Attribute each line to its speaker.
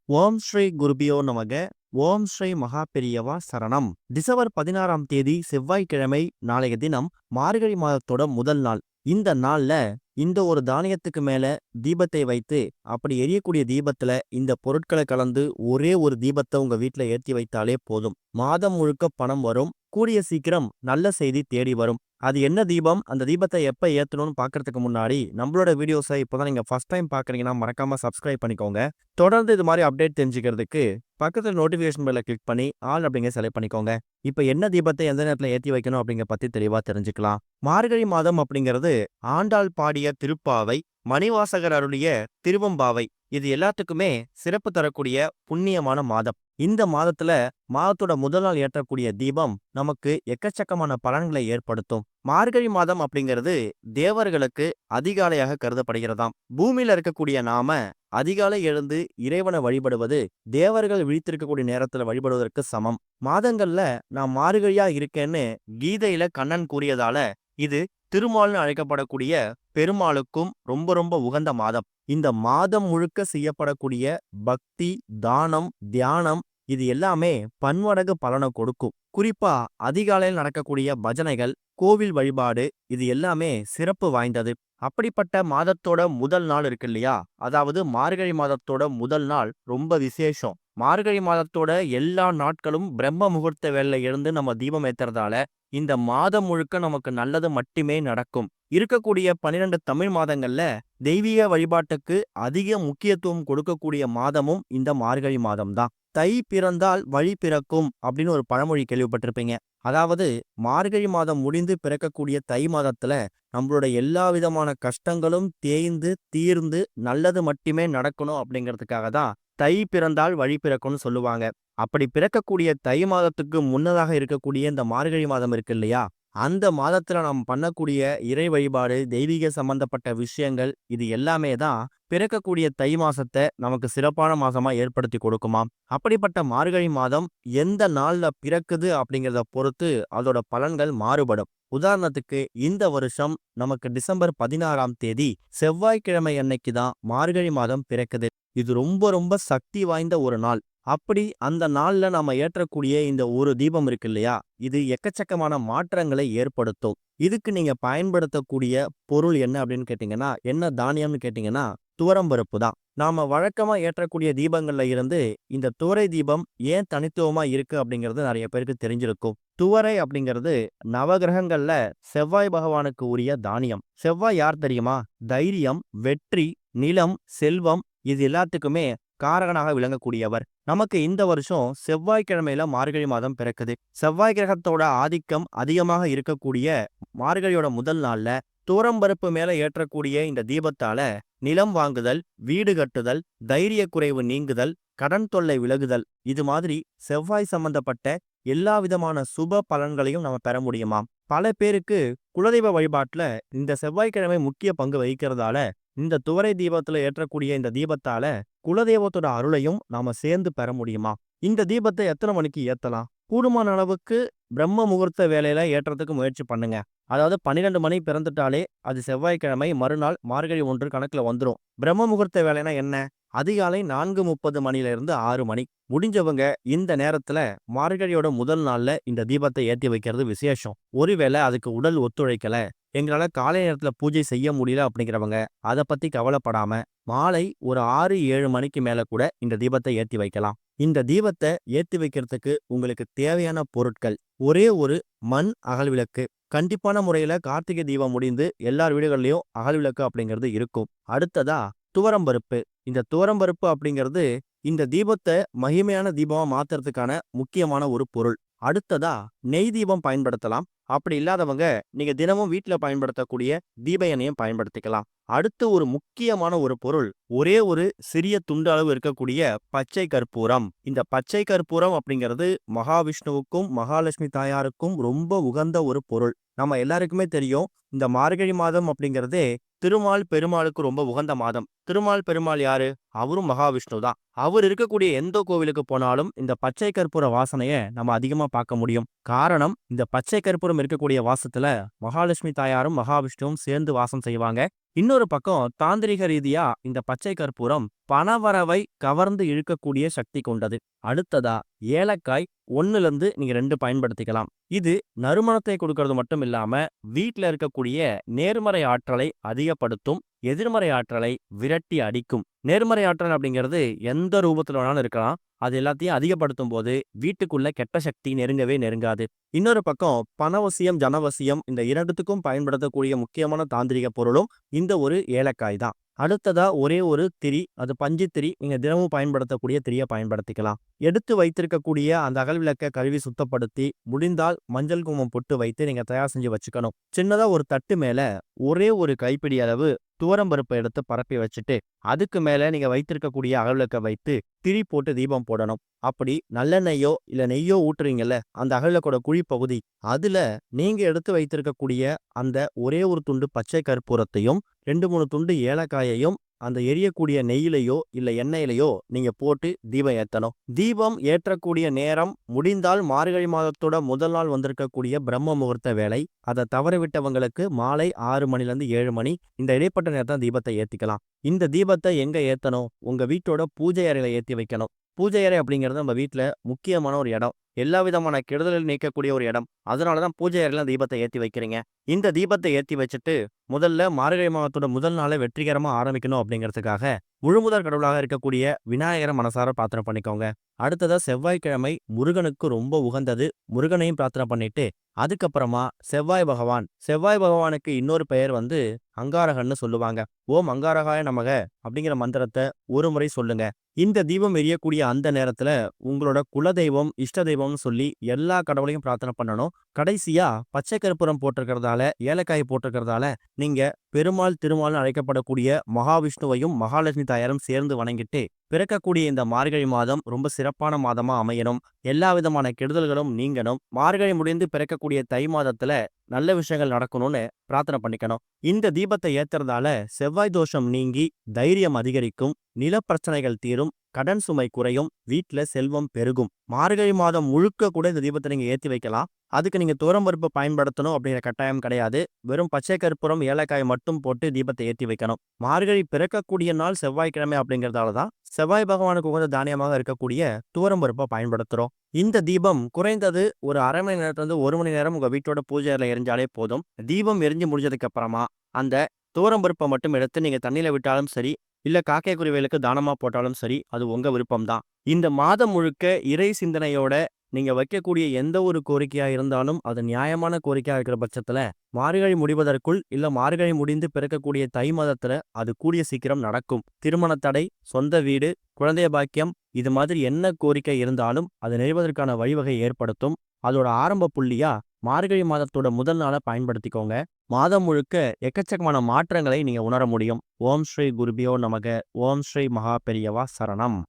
Speaker 1: ஓம் ஸ்ரீ குருபியோ நமக. ஓம் ஸ்ரீ மகா பெரியவா சரணம். டிசம்பர் 16ஆம் தேதி செவ்வாய்க்கிழமை, நாளைய தினம் மார்கழி மாதத்தோட முதல் நாள். இந்த நாள்ல இந்த ஒரு தானியத்துக்கு மேல தீபத்தை வைத்து, அப்படி எரியக்கூடிய தீபத்துல இந்த பொருட்களை கலந்து ஒரே ஒரு தீபத்தை உங்க வீட்டுல ஏற்றி வைத்தாலே போதும். மாதம் முழுக்க பணம் வரும். கூடிய சீக்கிரம் நல்ல செய்தி தேடி வரும். அது என்ன தீபம், அந்த தீபத்தை எப்ப ஏத்தணும்னு பாக்குறதுக்கு முன்னாடி நம்மளோட வீடியோஸை இப்போதான் நீங்க ஃபர்ஸ்ட் டைம் பாக்குறீங்கன்னா மறக்காம சப்ஸ்கிரைப் பண்ணிக்கோங்க. தொடர்ந்து இது மாதிரி அப்டேட் தெரிஞ்சுக்கிறதுக்கு பக்கத்துல நோட்டிபிகேஷன் பெல்ல கிளிக் பண்ணி ஆல் அப்படிங்க செலக்ட் பண்ணிக்கோங்க. இப்ப என்ன தீபத்தை எந்த நேரத்துல ஏத்தி வைக்கணும் அப்படிங்கிற பத்தி தெளிவா தெரிஞ்சுக்கலாம். மார்கழி மாதம் அப்படிங்கிறது ஆண்டாள் பாடிய திருப்பாவை, மணிவாசகர் அருளிய திருவம்பாவை, இது எல்லாத்துக்குமே சிறப்பு தரக்கூடிய புண்ணியமான மாதம். இந்த மாதத்துல மாதத்தோட முதல் நாள் ஏற்றக்கூடிய தீபம் நமக்கு எக்கச்சக்கமான பலன்களை ஏற்படுத்தும். மார்கழி மாதம் அப்படிங்கிறது தேவர்களுக்கு அதிகாலையாக கருதப்படுகிறதாம். பூமியில இருக்கக்கூடிய நாம அதிகாலை எழுந்து இறைவனை வழிபடுவது தேவர்கள் விழித்திருக்கக்கூடிய நேரத்துல வழிபடுவதற்கு சமம். மாதங்கள்ல நான் மார்கழியா இருக்கேன்னு கீதையில கண்ணன் கூறியதால இது திருமால்னு அழைக்கப்படக்கூடிய பெருமாளுக்கும் ரொம்ப ரொம்ப உகந்த மாதம். இந்த மாதம் முழுக்க செய்யப்படக்கூடிய பக்தி, தானம், தியானம், இது எல்லாமே பன்மடங்கு பலனை கொடுக்கும். குறிப்பா அதிகாலையில் நடக்கக்கூடிய பஜனைகள், கோவில் வழிபாடு, இது எல்லாமே சிறப்பு வாய்ந்தது. அப்படிப்பட்ட மாதத்தோட முதல் நாள் இருக்கு இல்லையா, அதாவது மார்கழி மாதத்தோட முதல் நாள் ரொம்ப விசேஷம். மார்கழி மாதத்தோட எல்லா நாட்களும் பிரம்ம முகூர்த்த வேலையில இருந்து நம்ம தீபம் ஏத்துறதால இந்த மாதம் முழுக்க நமக்கு நல்லது மட்டுமே நடக்கும். இருக்கக்கூடிய 12 தமிழ் மாதங்கள்ல தெய்வீக வழிபாட்டுக்கு அதிக முக்கியத்துவம் கொடுக்கக்கூடிய மாதமும் இந்த மார்கழி மாதம் தான். தை பிறந்தால் வழி பிறக்கும் அப்படின்னு ஒரு பழமொழி கேள்விப்பட்டிருப்பீங்க. அதாவது மார்கழி மாதம் முடிந்து பிறக்கக்கூடிய தை மாதத்துல நம்மளோட எல்லா விதமான கஷ்டங்களும் தேய்ந்து தீர்ந்து நல்லது மட்டுமே நடக்கணும் அப்படிங்கிறதுக்காக தான் தை பிறந்தால் வழி பிறக்கும்னு சொல்லுவாங்க. அப்படி பிறக்கக்கூடிய தை மாதத்துக்கு முன்னதாக இருக்கக்கூடிய இந்த மார்கழி மாதம் இருக்கு இல்லையா, அந்த மாதத்துல நாம் பண்ணக்கூடிய இறை வழிபாடு, தெய்வீக சம்பந்தப்பட்ட விஷயங்கள், இது எல்லாமே தான் பிறக்கக்கூடிய தை மாசத்தை நமக்கு சிறப்பான மாசமா ஏற்படுத்தி கொடுக்குமாம். அப்படிப்பட்ட மார்கழி மாதம் எந்த நாள்ல பிறக்குது அப்படிங்கிறத பொறுத்து அதோட பலன்கள் மாறுபடும். உதாரணத்துக்கு இந்த வருஷம் நமக்கு டிசம்பர் 16ஆம் தேதி செவ்வாய்க்கிழமை அன்னைக்கு தான் மார்கழி மாதம் பிறக்குது. இது ரொம்ப ரொம்ப சக்தி வாய்ந்த ஒரு நாள். அப்படி அந்த நாள்ல நாம ஏற்றக்கூடிய இந்த ஒரு தீபம் இருக்கு இல்லையா, இது எக்கச்சக்கமான மாற்றங்களை ஏற்படுத்தும். இதுக்கு நீங்க பயன்படுத்தக்கூடிய பொருள் என்ன அப்படின்னு கேட்டீங்கன்னா, என்ன தானியம்னு கேட்டீங்கன்னா, துவரம்பருப்பு தான். நாம வழக்கமா ஏற்றக்கூடிய தீபங்கள்ல இருந்து இந்த துவரை தீபம் ஏன் தனித்துவமா இருக்கு அப்படிங்கிறது நிறைய பேருக்கு தெரிஞ்சிருக்கும். துவரை அப்படிங்கிறது நவகிரகங்கள்ல செவ்வாய் பகவானுக்கு உரிய தானியம். செவ்வாய் யார் தெரியுமா? தைரியம், வெற்றி, நிலம், செல்வம், இது எல்லாத்துக்குமே காரகனாக விளங்கக்கூடியவர். நமக்கு இந்த வருஷம் செவ்வாய்க்கிழமையில மார்கழி மாதம் பிறக்குது. செவ்வாய் கிரகத்தோட ஆதிக்கம் அதிகமாக இருக்கக்கூடிய மார்கழியோட முதல் நாள்ல துவரம்பருப்பு மேல ஏற்றக்கூடிய இந்த தீபத்தால நிலம் வாங்குதல், வீடு கட்டுதல், தைரிய குறைவு நீங்குதல், கடன் தொல்லை விலகுதல், இது மாதிரி செவ்வாய் சம்பந்தப்பட்ட எல்லா விதமான சுப பலன்களையும் நம்ம பெற முடியுமாம். பல பேருக்கு குலதெய்வ வழிபாட்டுல இந்த செவ்வாய்க்கிழமை முக்கிய பங்கு வகிக்கிறதால இந்த துவரை தீபத்துல ஏற்றக்கூடிய இந்த தீபத்தால குலதெய்வத்தோட அருளையும் நாம சேர்ந்து பெற முடியுமா. இந்த தீபத்தை எத்தனை மணிக்கு ஏத்தலாம்? கூடுமான அளவுக்கு பிரம்ம முகூர்த்த வேலையில ஏற்றத்துக்கு முயற்சி பண்ணுங்க. அதாவது 12 மணி பிறந்துட்டாலே அது செவ்வாய்க்கிழமை, மறுநாள் மார்கழி 1 கணக்குல வந்துடும். பிரம்ம முகூர்த்த வேலைனா என்ன? அதிகாலை 4:30 மணில இருந்து 6 மணி. முடிஞ்சவங்க இந்த நேரத்துல மார்கழியோட முதல் நாள்ல இந்த தீபத்தை ஏற்றி வைக்கிறது விசேஷம். ஒருவேளை அதுக்கு உடல் ஒத்துழைக்கல, எங்களால காலை நேரத்துல பூஜை செய்ய முடியல அப்படிங்கிறவங்க அதை பத்தி கவலைப்படாம மாலை ஒரு 6-7 மணிக்கு மேல கூட இந்த தீபத்தை ஏற்றி வைக்கலாம். இந்த தீபத்தை ஏற்றி வைக்கிறதுக்கு உங்களுக்கு தேவையான பொருட்கள் ஒரே ஒரு மண் அகல் விளக்கு. கண்டிப்பான முறையில கார்த்திகை தீபம் முடிந்து எல்லார் வீடுகள்லயும் அகல் விளக்கு அப்படிங்கிறது இருக்கும். அடுத்ததா துவரம்பருப்பு. இந்த துவரம்பருப்பு அப்படிங்கிறது இந்த தீபத்தை மகிமையான தீபமா மாத்துறதுக்கான முக்கியமான ஒரு பொருள். அடுத்ததா நெய் தீபம் பயன்படுத்தலாம். அப்படி இல்லாதவங்க நீங்க தினமும் வீட்டுல பயன்படுத்தக்கூடிய தீப எண்ணெயும் பயன்படுத்திக்கலாம். அடுத்து ஒரு முக்கியமான ஒரு பொருள், ஒரே ஒரு சிறிய துண்டு அளவு இருக்கக்கூடிய பச்சை கற்பூரம். இந்த பச்சை கற்பூரம் அப்படிங்கிறது மகாவிஷ்ணுவுக்கும் மகாலட்சுமி தாயாருக்கும் ரொம்ப உகந்த ஒரு பொருள். நம்ம எல்லாருக்குமே தெரியும், இந்த மார்கழி மாதம் அப்படிங்கிறதே திருமால் பெருமாளுக்கு ரொம்ப உகந்த மாதம். திருமால் பெருமாள் யாரு? அவரும் மகாவிஷ்ணு தான். அவர் இருக்கக்கூடிய எந்த கோவிலுக்கு போனாலும் இந்த பச்சை கற்பூர வாசனைய நம்ம அதிகமா பார்க்க முடியும். காரணம், இந்த பச்சை கற்பூரம் இருக்கக்கூடிய வாசத்துல மகாலட்சுமி தாயாரும் மகாவிஷ்ணுவும் சேர்ந்து வாசம் செய்வாங்க. இன்னொரு பக்கம் தாந்திரிக ரீதியா இந்த பச்சை கற்பூரம் பணவரவை கவர்ந்து இழுக்கக்கூடிய சக்தி கொண்டது. அடுத்ததா ஏலக்காய் 1லிருந்து நீங்க 2 பயன்படுத்திக்கலாம். இது நறுமணத்தை கொடுக்கறது மட்டும் இல்லாம வீட்ல இருக்கக்கூடிய நேர்மறை ஆற்றலை அதிகப்படுத்தும், எதிர்மறை ஆற்றலை விரட்டி அடிக்கும். நேர்மறை ஆற்றல் அப்படிங்கிறது எந்த ரூபத்துல வேணாலும் இருக்கலாம். அது எல்லாத்தையும் அதிகப்படுத்தும் போது வீட்டுக்குள்ள கெட்ட சக்தி நெருங்கவே நெருங்காது. இன்னொரு பக்கம் பணவசியம், ஜனவசியம் இந்த 2த்துக்கும் பயன்படுத்தக்கூடிய முக்கியமான தாந்திரிக பொருளும் இந்த ஒரு ஏலக்காய் தான். அடுத்ததா ஒரே ஒரு திரி, அது பஞ்சு திரி. நீங்க தினமும் பயன்படுத்தக்கூடிய திரிய பயன்படுத்திக்கலாம். எடுத்து வைத்திருக்கக்கூடிய அந்த அகல் விளக்க கழுவி சுத்தப்படுத்தி முடிந்தால் மஞ்சள் குங்குமம் பொட்டு வைத்து நீங்க தயார் செஞ்சு வச்சுக்கணும். சின்னதா ஒரு தட்டு மேல ஒரே ஒரு கைப்பிடி அளவு துவரம்பருப்பை எடுத்து பரப்பி வச்சுட்டு அதுக்கு மேல நீங்க வைத்திருக்கக்கூடிய அகல் விளக்க வைத்து திரி போட்டு தீபம் போடணும். அப்படி நல்லெண்ணெய்யோ இல்ல நெய்யோ ஊற்றுறீங்கல்ல, அந்த அகல் விளக்கோட குழி பகுதி அதுல நீங்க எடுத்து வைத்திருக்கக்கூடிய அந்த ஒரே ஒரு துண்டு பச்சை கற்பூரத்தையும் 2, 3 துண்டு ஏலக்காயையும் அந்த எரியக்கூடிய நெய்யிலையோ இல்ல எண்ணெயிலையோ நீங்க போட்டு தீபம் ஏத்தணும். தீபம் ஏற்றக்கூடிய நேரம் முடிந்தால் மார்கழி மாதத்தோட முதல் நாள் வந்திருக்கக்கூடிய பிரம்ம முகூர்த்த வேலை. அதை தவறவிட்டவங்களுக்கு மாலை 6 மணிலேருந்து 7 மணி இந்த இடைப்பட்ட நேரத்தில் தீபத்தை ஏத்திக்கலாம். இந்த தீபத்தை எங்க ஏத்தணும்? உங்க வீட்டோட பூஜை அறையில ஏத்தி வைக்கணும். பூஜை அறை அப்படிங்கிறது நம்ம வீட்டுல முக்கியமான ஒரு இடம். எல்லா விதமான கெடுதல்கள் நீக்கக்கூடிய ஒரு இடம். அதனாலதான் பூஜை அறையில தீபத்தை ஏத்தி வைக்கிறீங்க. இந்த தீபத்தை ஏத்தி வச்சுட்டு முதல்ல மார்கழி மாதத்தோட முதல் நாளை வெற்றிகரமா ஆரம்பிக்கணும் அப்படிங்கிறதுக்காக முழுமுதற் கடவுளாக இருக்கக்கூடிய விநாயகரை மனசார பிரார்த்தனை பண்ணிக்கோங்க. அடுத்ததா செவ்வாய்க்கிழமை முருகனுக்கு ரொம்ப உகந்தது. முருகனையும் பிரார்த்தனை பண்ணிட்டு அதுக்கப்புறமா செவ்வாய் பகவானுக்கு இன்னொரு பெயர் அங்காரகன்னு சொல்லுவாங்க. ஓம் அங்காரகாய நமக அப்படிங்கிற மந்திரத்தை ஒரு முறை சொல்லுங்க. இந்த தீபம் எரியக்கூடிய அந்த நேரத்துல உங்களோட குலதெய்வம், இஷ்ட தெய்வம்னு சொல்லி எல்லா கடவுளையும் பிரார்த்தனை பண்ணணும். கடைசியா பச்சை கற்பூரம் போட்டிருக்கிறதால, ஏலக்காய் போட்டிருக்கிறதால நீங்க பெருமாள் திருமால்னு அழைக்கப்படக்கூடிய மகாவிஷ்ணுவையும் மகாலட்சுமி தாயாரும் சேர்ந்து வணங்கிட்டு பிறக்கக்கூடிய இந்த மார்கழி மாதம் ரொம்ப சிறப்பான மாதமா அமையணும். எல்லா விதமான கெடுதல்களும் நீங்கணும். மார்கழி முடிந்து பிறக்கக்கூடிய தை மாதத்துல நல்ல விஷயங்கள் நடக்கணும்னு பிரார்த்தனை பண்ணிக்கணும். இந்த தீபத்தை ஏத்துறதால செவ்வாய் தோஷம் நீங்கி தைரியம் அதிகரிக்கும், நிலப்பிரச்சனைகள் தீரும், கடன் சுமை குறையும், வீட்டுல செல்வம் பெருகும். மார்கழி மாதம் முழுக்க கூட இந்த தீபத்தை நீங்க ஏத்தி வைக்கலாம். அதுக்கு நீங்க துவரம்பருப்பு பயன்படுத்தணும் அப்படிங்கிற கட்டாயம் கிடையாது. வெறும் பச்சை கற்பூரம், ஏலக்காய் மட்டும் போட்டு தீபத்தை ஏற்றி வைக்கணும். மார்கழி பிறக்கக்கூடிய நாள் செவ்வாய்க்கிழமை அப்படிங்கிறதால தான் செவ்வாய் பகவானுக்கு உகந்த தானியமாக இருக்கக்கூடிய துவரம்பருப்பை பயன்படுத்துறோம். இந்த தீபம் குறைந்தது ஒரு அரை மணி நேரத்துல 1 மணி நேரம் உங்க வீட்டோட பூஜை அறையில எரிஞ்சாலே போதும். தீபம் எரிஞ்சு முடிஞ்சதுக்கு அப்புறமா அந்த துவரம்பருப்பை மட்டும் எடுத்து நீங்க தண்ணியில விட்டாலும் சரி, இல்ல காக்கை குருவிகளுக்கு தானமா போட்டாலும் சரி, அது உங்க விருப்பம்தான். இந்த மாதம் முழுக்க இறை சிந்தனையோட நீங்க வைக்கக்கூடிய எந்த ஒரு கோரிக்கையா இருந்தாலும் அது நியாயமான கோரிக்கையா இருக்கிற பட்சத்துல மார்கழி முடிவதற்குள் இல்ல மார்கழி முடிந்து பிறக்கக்கூடிய தை மாதத்துல அது கூடிய சீக்கிரம் நடக்கும். திருமண தடை, சொந்த வீடு, குழந்தைய பாக்கியம் இது மாதிரி என்ன கோரிக்கை இருந்தாலும் அது நிறைவதற்கான வழிவகை ஏற்படுத்தும். அதோட ஆரம்ப புள்ளியா மார்கழி மாதத்தோட முதல் நாளை பயன்படுத்திக்கோங்க. மாதம் முழுக்க எக்கச்சக்கமான மாற்றங்களை நீங்க உணர முடியும். ஓம் ஸ்ரீ குருபியோ நமக. ஓம் ஸ்ரீ மகா பெரியவா சரணம்.